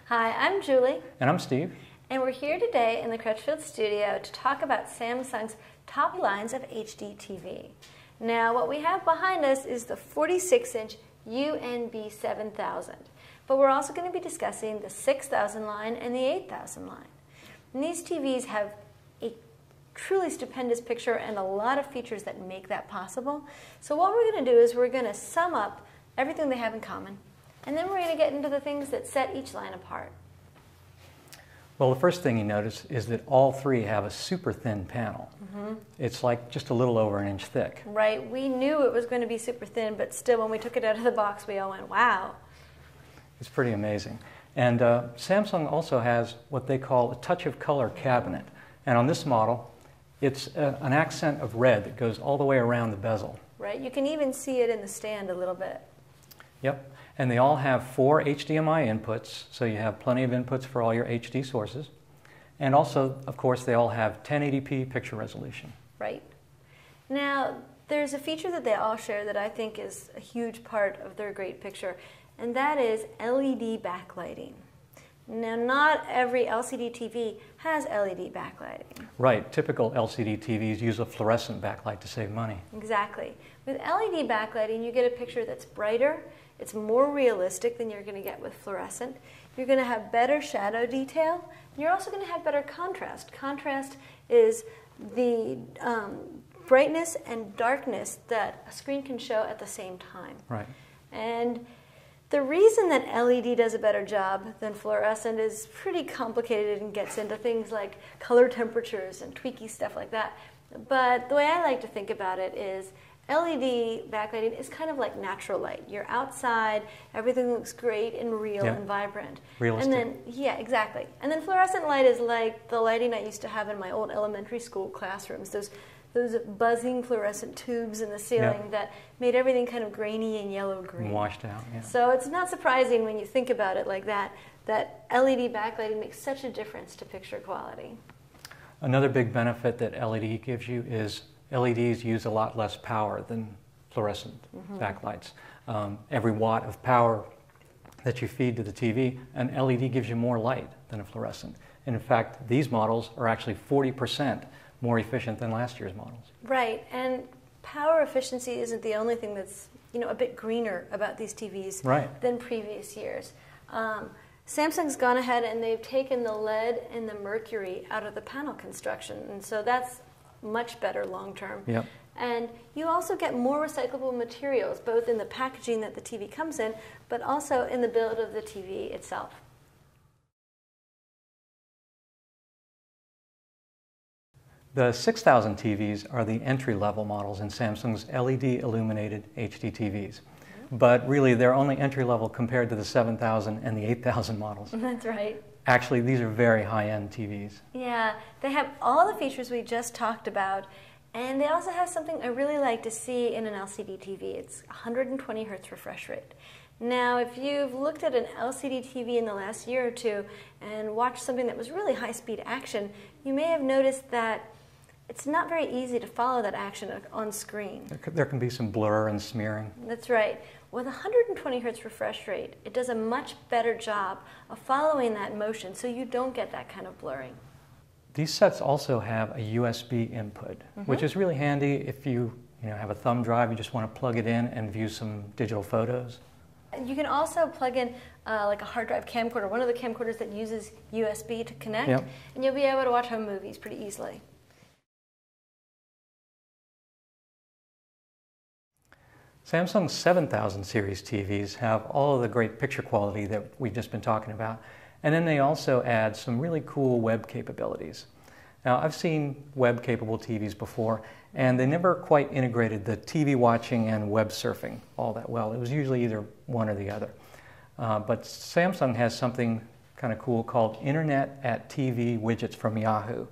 Hi, I'm Julie. And I'm Steve. And we're here today in the Crutchfield studio to talk about Samsung's top lines of HDTV. Now, what we have behind us is the 46-inch UNB 7000. But we're also going to be discussing the 6000 line and the 8000 line. And these TVs have a truly stupendous picture and a lot of features that make that possible. So what we're going to do is we're going to sum up everything they have in common. And then we're going to get into the things that set each line apart. Well, the first thing you notice is that all three have a super thin panel. It's like just a little over an inch thick. Right. We knew it was going to be super thin, but still when we took it out of the box, we all went, wow. It's pretty amazing. And Samsung also has what they call a touch of color cabinet. And on this model, it's an accent of red that goes all the way around the bezel. Right. You can even see it in the stand a little bit. Yep. And they all have 4 HDMI inputs, so you have plenty of inputs for all your HD sources. And also, of course, they all have 1080p picture resolution. Right. Now, there's a feature that they all share that I think is a huge part of their great picture, and that is LED backlighting. Now, not every LCD TV has LED backlighting. Right. Typical LCD TVs use a fluorescent backlight to save money. Exactly. With LED backlighting, you get a picture that's brighter, it's more realistic than you're going to get with fluorescent. You're going to have better shadow detail, and you're also going to have better contrast. Contrast is the brightness and darkness that a screen can show at the same time. Right. And the reason that LED does a better job than fluorescent is pretty complicated and gets into things like color temperatures and tweaky stuff like that. But the way I like to think about it is LED backlighting is kind of like natural light. You're outside, everything looks great and real and vibrant. Realistic. And then, yeah, exactly. And then fluorescent light is like the lighting I used to have in my old elementary school classrooms. Those buzzing fluorescent tubes in the ceiling that made everything kind of grainy and yellow-green. Washed out, yeah. So it's not surprising when you think about it like that, that LED backlighting makes such a difference to picture quality. Another big benefit that LED gives you is LEDs use a lot less power than fluorescent backlights. Every watt of power that you feed to the TV, an LED gives you more light than a fluorescent. And in fact, these models are actually 40% more efficient than last year's models. Right, and power efficiency isn't the only thing that's a bit greener about these TVs than previous years. Samsung's gone ahead and they've taken the lead and the mercury out of the panel construction, and so that's much better long term. Yep. And you also get more recyclable materials, both in the packaging that the TV comes in, but also in the build of the TV itself. The 6000 TVs are the entry-level models in Samsung's LED illuminated HDTVs. But really, they're only entry-level compared to the 7000 and the 8000 models. That's right. Actually, these are very high-end TVs. Yeah, they have all the features we just talked about, and they also have something I really like to see in an LCD TV. It's 120 Hz refresh rate. Now, if you've looked at an LCD TV in the last year or two and watched something that was really high-speed action, you may have noticed that it's not very easy to follow that action on screen. There can be some blur and smearing. That's right. With 120 Hz refresh rate, it does a much better job of following that motion so you don't get that kind of blurring. These sets also have a USB input, which is really handy if you have a thumb drive, you just want to plug it in and view some digital photos. You can also plug in like a hard drive camcorder, one of the camcorders that uses USB to connect, and you'll be able to watch home movies pretty easily. Samsung's 7000 series TVs have all of the great picture quality that we've just been talking about, and then they also add some really cool web capabilities. Now, I've seen web-capable TVs before, and they never quite integrated the TV watching and web surfing all that well. It was usually either one or the other. But Samsung has something kind of cool called Internet at TV Widgets from Yahoo,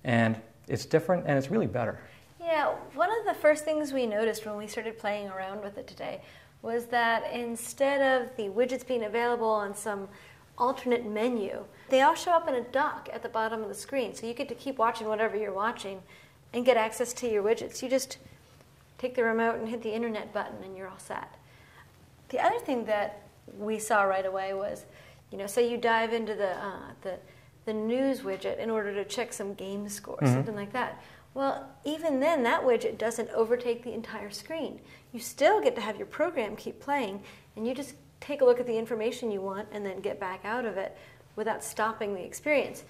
and it's different and it's really better. Yeah, one of the first things we noticed when we started playing around with it today was that instead of the widgets being available on some alternate menu, they all show up in a dock at the bottom of the screen. So you get to keep watching whatever you're watching and get access to your widgets. You just take the remote and hit the internet button and you're all set. The other thing that we saw right away was You know, say you dive into the news widget in order to check some game score, something like that. Well, even then, that widget doesn't overtake the entire screen. You still get to have your program keep playing, and you just take a look at the information you want and then get back out of it without stopping the experience.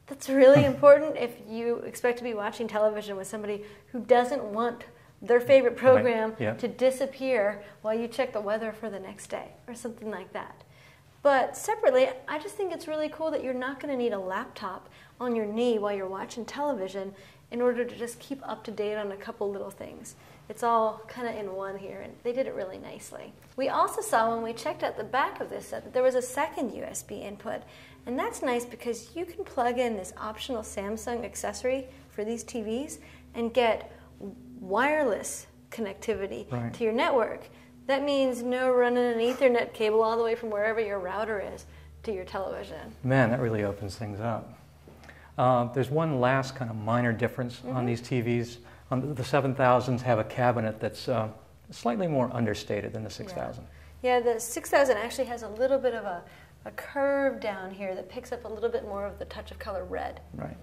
That's really important if you expect to be watching television with somebody who doesn't want their favorite program to disappear while you check the weather for the next day or something like that. But separately, I just think it's really cool that you're not going to need a laptop on your knee while you're watching television in order to just keep up to date on a couple little things. It's all kind of in one here, and they did it really nicely. We also saw when we checked out the back of this set that there was a second USB input, and that's nice because you can plug in this optional Samsung accessory for these TVs and get wireless connectivity to your network. That means no running an Ethernet cable all the way from wherever your router is to your television. Man, that really opens things up. There's one last kind of minor difference on these TVs. The 7000s have a cabinet that's slightly more understated than the 6000. Yeah, the 6000 actually has a little bit of a curve down here that picks up a little bit more of the touch of color red. Right.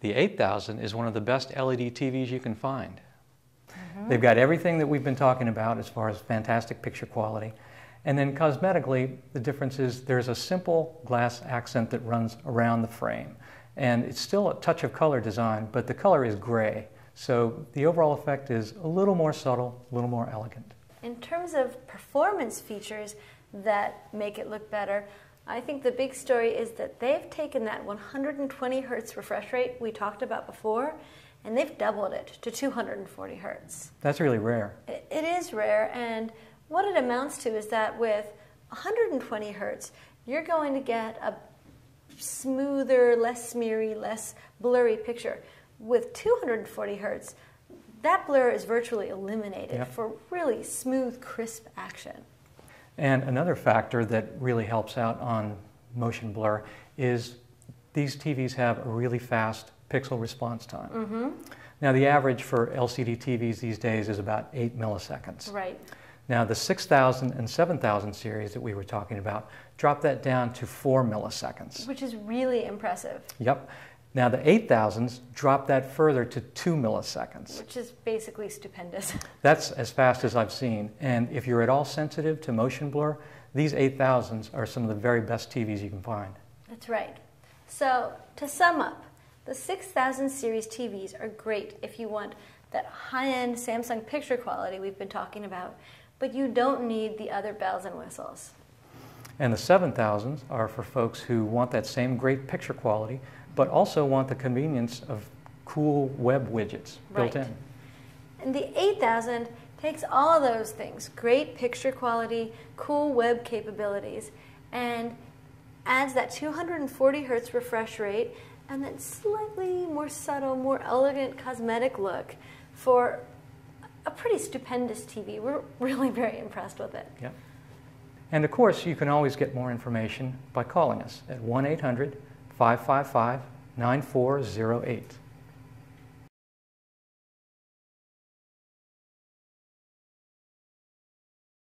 The 8000 is one of the best LED TVs you can find. They've got everything that we've been talking about as far as fantastic picture quality. And then cosmetically, the difference is there's a simple glass accent that runs around the frame. And it's still a touch of color design, but the color is gray. So the overall effect is a little more subtle, a little more elegant. In terms of performance features that make it look better, I think the big story is that they've taken that 120 hertz refresh rate we talked about before, and they've doubled it to 240 hertz. That's really rare. It is rare, and what it amounts to is that with 120 hertz, you're going to get a smoother, less smeary, less blurry picture. With 240 hertz, that blur is virtually eliminated for really smooth, crisp action. And another factor that really helps out on motion blur is these TVs have a really fast pixel response time. Now the average for LCD TVs these days is about 8 milliseconds. Right. Now the 6000 and 7000 series that we were talking about dropped that down to 4 milliseconds. Which is really impressive. Yep. Now the 8000s dropped that further to 2 milliseconds. Which is basically stupendous. That's as fast as I've seen. And if you're at all sensitive to motion blur, these 8000s are some of the very best TVs you can find. That's right. So to sum up, the 6000 series TVs are great if you want that high-end Samsung picture quality we've been talking about, but you don't need the other bells and whistles. And the 7000s are for folks who want that same great picture quality, but also want the convenience of cool web widgets built in. And the 8000 takes all those things, great picture quality, cool web capabilities, and adds that 240 hertz refresh rate and that slightly more subtle, more elegant cosmetic look for a pretty stupendous TV. We're really very impressed with it. Yep. And of course, you can always get more information by calling us at 1-800-555-9408.